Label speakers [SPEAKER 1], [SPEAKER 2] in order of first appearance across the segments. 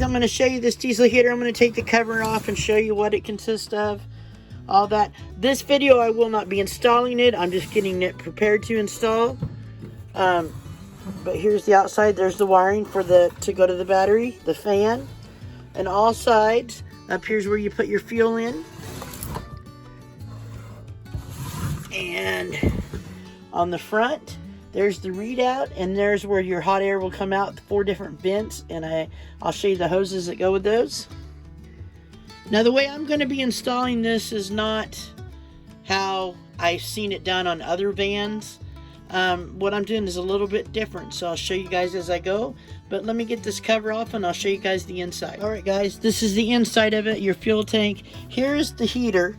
[SPEAKER 1] I'm going to show you this diesel heater. I'm going to take the cover off and show you what it consists of. All that. This video I will not be installing it. I'm just getting it prepared to install. But here's the outside. There's the wiring for to go to the battery, the fan, and all sides. Up here's where you put your fuel in. And on the front, there's the readout, and there's where your hot air will come out, 4 different vents, and I'll show you the hoses that go with those. Now the way I'm going to be installing this is not how I've seen it done on other vans. What I'm doing is a little bit different, so I'll show you guys as I go. But let me get this cover off and I'll show you guys the inside. Alright guys, this is the inside of it, your fuel tank. Here's the heater.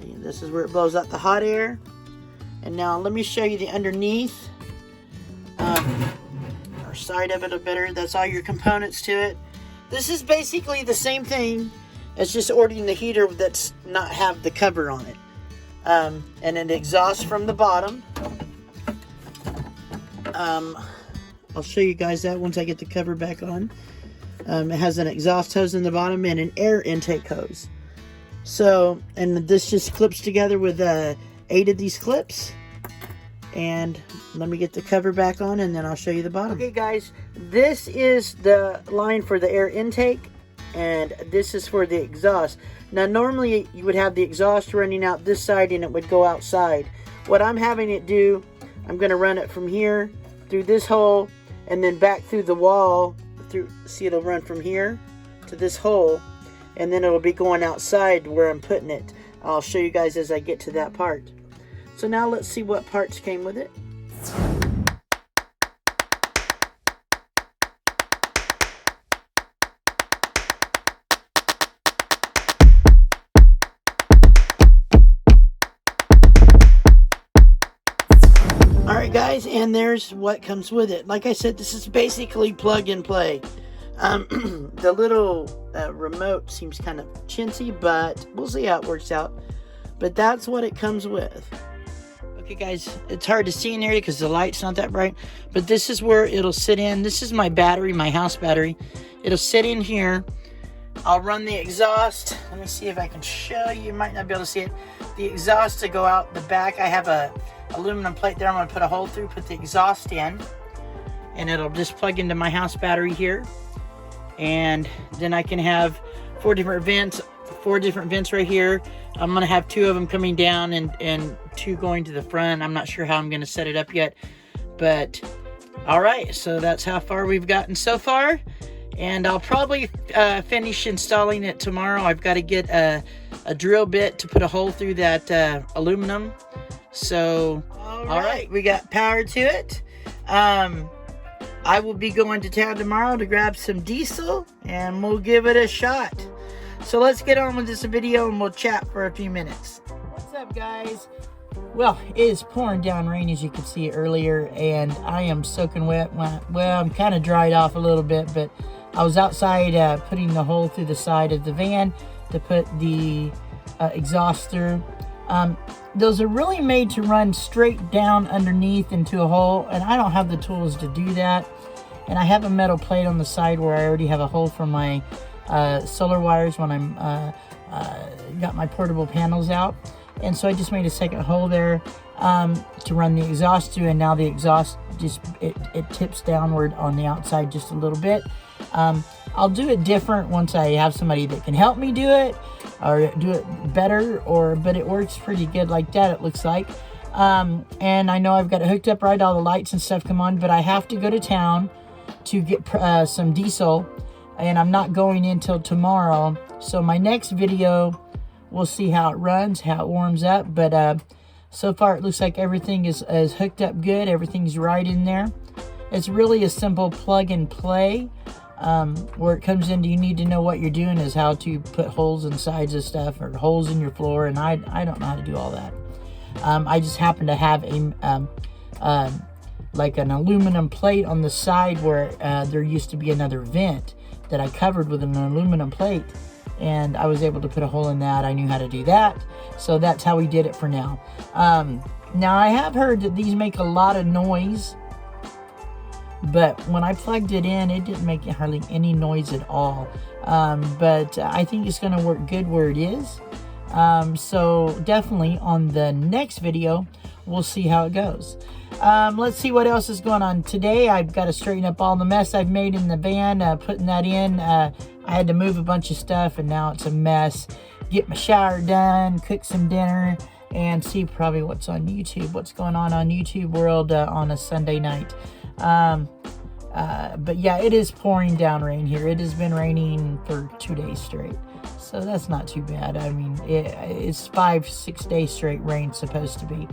[SPEAKER 1] This is where it blows out the hot air. And now let me show you the underneath. Or side of it a better. That's all your components to it. This is basically the same thing as just ordering the heater that's not have the cover on it. And an exhaust from the bottom. I'll show you guys that once I get the cover back on. It has an exhaust hose in the bottom and an air intake hose. So, and this just clips together with 8 of these clips. And let me get the cover back on and then I'll show you the bottom. Okay guys, this is the line for the air intake and this is for the exhaust. Now normally you would have the exhaust running out this side and it would go outside. What I'm having it do, I'm going to run it from here through this hole and then back through the wall. See, it'll run from here to this hole and then it'll be going outside where I'm putting it. I'll show you guys as I get to that part. So now let's see what parts came with it. Alright guys, and there's what comes with it. Like I said, this is basically plug and play. The little remote seems kind of chintzy, but we'll see how it works out. But that's what it comes with. Okay guys, it's hard to see in here because the light's not that bright, but this is where it'll sit in. This is my battery, my house battery. It'll sit in here. I'll run the exhaust. Let me see if I can show you. You might not be able to see it. The exhaust to go out the back. I have a aluminum plate there. I'm going to put a hole through, put the exhaust in, and it'll just plug into my house battery here. And then I can have 4 different vents. 4 different vents right here. I'm going to have 2 of them coming down and 2 going to the front. I'm not sure how I'm going to set it up yet. But, alright, so that's how far we've gotten so far. And I'll probably finish installing it tomorrow. I've got to get a drill bit to put a hole through that aluminum. So, alright, we got power to it. I will be going to town tomorrow to grab some diesel. And we'll give it a shot. So let's get on with this video and we'll chat for a few minutes. What's up guys? Well, it is pouring down rain as you could see earlier and I am soaking wet. Well, I'm kind of dried off a little bit, but I was outside putting the hole through the side of the van to put the exhaust through. Those are really made to run straight down underneath into a hole, and I don't have the tools to do that. And I have a metal plate on the side where I already have a hole for my solar wires when I'm got my portable panels out, and so I just made a second hole there to run the exhaust through, and now the exhaust just it tips downward on the outside just a little bit. I'll do it different once I have somebody that can help me do it or do it better, but it works pretty good like that, it looks like. And I know I've got it hooked up right, all the lights and stuff come on, but I have to go to town to get some diesel, and I'm not going in till tomorrow. So my next video, we'll see how it runs, how it warms up. But so far it looks like everything is hooked up good. Everything's right in there. It's really a simple plug and play. Where it comes into, you need to know what you're doing is how to put holes in sides of stuff or holes in your floor. And I don't know how to do all that. I just happen to have like an aluminum plate on the side where there used to be another vent that I covered with an aluminum plate, and I was able to put a hole in that. I knew how to do that, so that's how we did it for now. Now I have heard that these make a lot of noise, but when I plugged it in, it didn't make hardly any noise at all. But I think it's going to work good where it is. So definitely on the next video, we'll see how it goes. Let's see what else is going on today. I've got to straighten up all the mess I've made in the van, putting that in. I had to move a bunch of stuff, and now it's a mess. Get my shower done, cook some dinner, and see probably what's on YouTube, what's going on YouTube world on a Sunday night. But yeah, it is pouring down rain here. It has been raining for 2 days straight, so that's not too bad. I mean, it's 5-6 days straight rain supposed to be.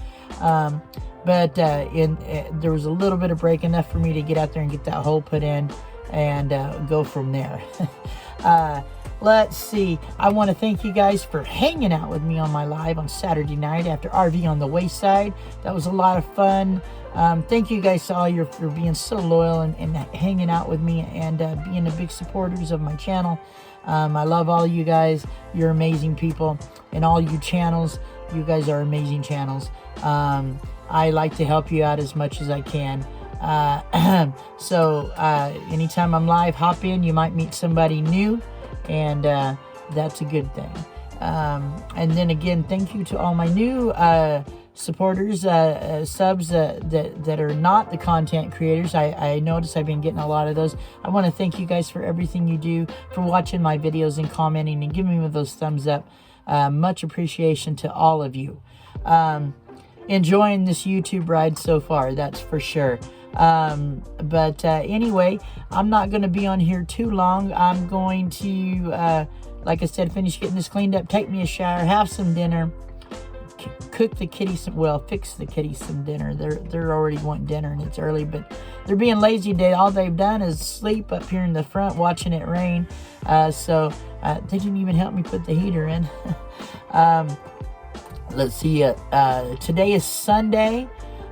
[SPEAKER 1] But there was a little bit of break, enough for me to get out there and get that hole put in and go from there. Let's see. I want to thank you guys for hanging out with me on my live on Saturday night after RV on the Wayside. That was a lot of fun. Thank you guys all for being so loyal and hanging out with me and being the big supporters of my channel. I love all you guys. You're amazing people. And all you channels, you guys are amazing channels. I like to help you out as much as I can. So anytime I'm live, hop in. You might meet somebody new, and that's a good thing. And then again, thank you to all my new supporters, subs that are not the content creators. I notice I've been getting a lot of those. I want to thank you guys for everything you do, for watching my videos and commenting and giving me those thumbs up. Much appreciation to all of you. Enjoying this YouTube ride so far, that's for sure. But anyway, I'm not going to be on here too long. I'm going to, like I said, finish getting this cleaned up, take me a shower, have some dinner, cook the kitties some, well, fix the kitties some dinner. They're already wanting dinner, and it's early, but they're being lazy today. All they've done is sleep up here in the front watching it rain. So they didn't even help me put the heater in. Let's see, today is Sunday.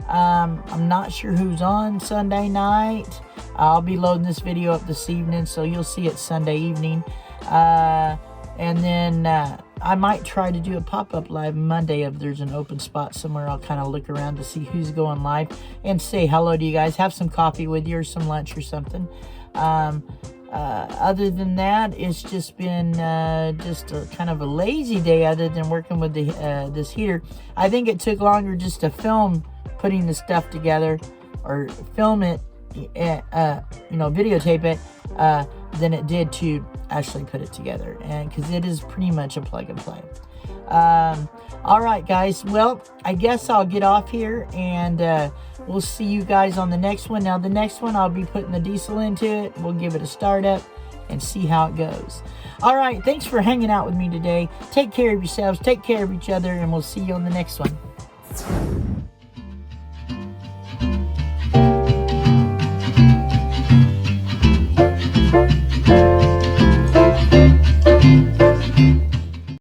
[SPEAKER 1] I'm not sure who's on Sunday night. I'll be loading this video up this evening, so you'll see it Sunday evening. And then I might try to do a pop-up live Monday if there's an open spot somewhere. I'll kind of look around to see who's going live and say hello to you guys. Have some coffee with you or some lunch or something. Other than that, it's just been just a kind of a lazy day other than working with the this heater. I think it took longer just to film putting the stuff together, or film it, videotape it, than it did to actually put it together, and because it is pretty much a plug and play. All right, guys, well, I guess I'll get off here, and we'll see you guys on the next one. Now, the next one, I'll be putting the diesel into it. We'll give it a startup and see how it goes. All right, thanks for hanging out with me today. Take care of yourselves, take care of each other, and we'll see you on the next one.